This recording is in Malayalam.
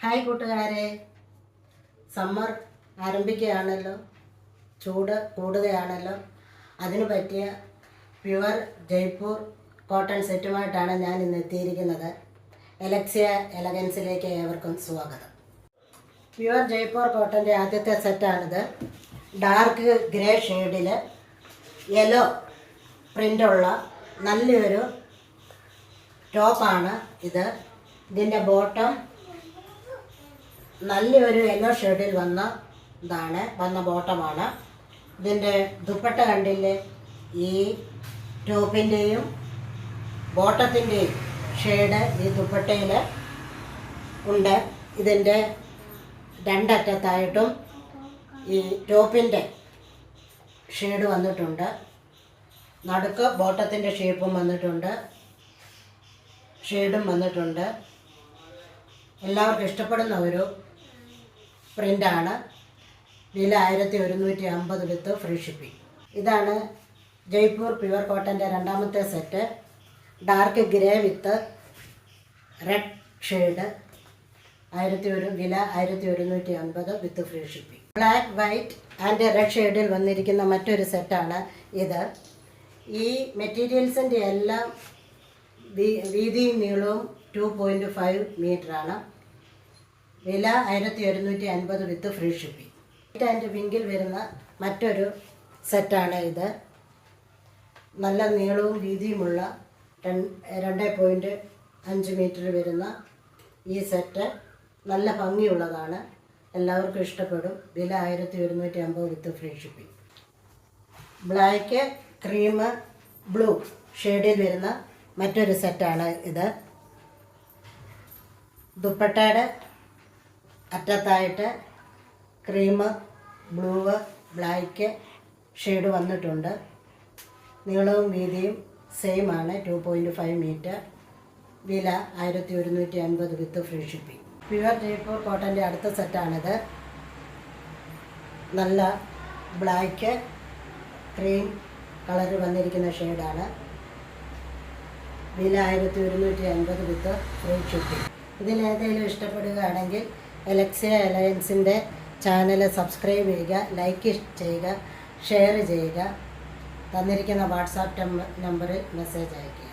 ഹായ് കൂട്ടുകാരെ, സമ്മർ ആരംഭിക്കുകയാണല്ലോ, ചൂട് കൂടുകയാണല്ലോ. അതിനു പറ്റിയ പ്യുവർ ജയ്പൂർ കോട്ടൺ സെറ്റുമായിട്ടാണ് ഞാൻ ഇന്ന് എത്തിയിരിക്കുന്നത്. എലക്സിയ എലഗൻസിലേക്ക് ഏവർക്കും സ്വാഗതം. പ്യുവർ ജയ്പൂർ കോട്ടൻ്റെ ആദ്യത്തെ സെറ്റാണിത്. ഡാർക്ക് ഗ്രേ ഷെയ്ഡിൽ യെല്ലോ പ്രിൻ്റുള്ള നല്ലൊരു ടോപ്പാണ് ഇത്. ഇതിൻ്റെ ബോട്ടം നല്ലൊരു യെല്ലോ ഷെയ്ഡിൽ വന്ന ബോട്ടമാണ്. ഇതിൻ്റെ ദുപ്പട്ട കണ്ടില്ലേ, ഈ ടോപ്പിൻ്റെയും ബോട്ടത്തിൻ്റെയും ഷെയ്ഡ് ഈ ദുപ്പട്ടയിൽ ഉണ്ട്. ഇതിൻ്റെ രണ്ടറ്റത്തായിട്ടും ഈ ടോപ്പിൻ്റെ ഷെയ്ഡ് വന്നിട്ടുണ്ട്. നടുക്ക് ബോട്ടത്തിൻ്റെ ഷേപ്പും വന്നിട്ടുണ്ട്, ഷെയ്ഡും വന്നിട്ടുണ്ട്. എല്ലാവർക്കും ഇഷ്ടപ്പെടുന്ന ഒരു പ്രിൻ്റാണ്. വില 1150 വിത്ത് ഫ്രീ ഷിപ്പിംഗ്. ഇതാണ് ജയ്പൂർ പ്യുവർ കോട്ടൻ്റെ രണ്ടാമത്തെ set. Dark grey with red shade, വില 1150 with free shipping. Black, white and red ഷെയ്ഡിൽ വന്നിരിക്കുന്ന മറ്റൊരു സെറ്റാണ് ഇത്. ഈ മെറ്റീരിയൽസിൻ്റെ എല്ലാം വീതിയും നീളവും 2.5 മീറ്ററാണ്. വില 1150 with free shipping. White and പിങ്കിൽ വരുന്ന മറ്റൊരു സെറ്റാണ് ഇത്. നല്ല നീളവും വീതിയുമുള്ള 2.5 മീറ്റർ വരുന്ന ഈ സെറ്റ് നല്ല ഭംഗിയുള്ളതാണ്. എല്ലാവർക്കും ഇഷ്ടപ്പെടും. വില 1150 with free shipping. Black, cream, blue ഷെയ്ഡിൽ വരുന്ന മറ്റൊരു സെറ്റാണ് ഇത്. ദുപ്പട്ടയുടെ അറ്റത്തായിട്ട് ക്രീം, ബ്ലൂ, ബ്ലാക്ക് ഷെയ്ഡ് വന്നിട്ടുണ്ട്. നീളവും വീതിയും സെയിം ആണ്, 2.5 മീറ്റർ. വില 1150 with free shipping. Pure Jaipur കോട്ടൻ്റെ അടുത്ത സെറ്റാണിത്. നല്ല ബ്ലാക്ക്, ക്രീം കളറിൽ വന്നിരിക്കുന്ന ഷെയ്ഡാണ്. വില 1150 വിത്ത് ഫ്രീ ഷിപ്പിംഗ്. ഇതിലേതെങ്കിലും ഇഷ്ടപ്പെടുകയാണെങ്കിൽ എലക്സിയ അലയൻസിൻ്റെ ചാനൽ സബ്സ്ക്രൈബ് ചെയ്യുക, ലൈക്ക് ചെയ്യുക, ഷെയർ ചെയ്യുക. തന്നിരിക്കുന്ന വാട്സാപ്പ് നമ്പറിൽ മെസ്സേജ് അയയ്ക്കുക.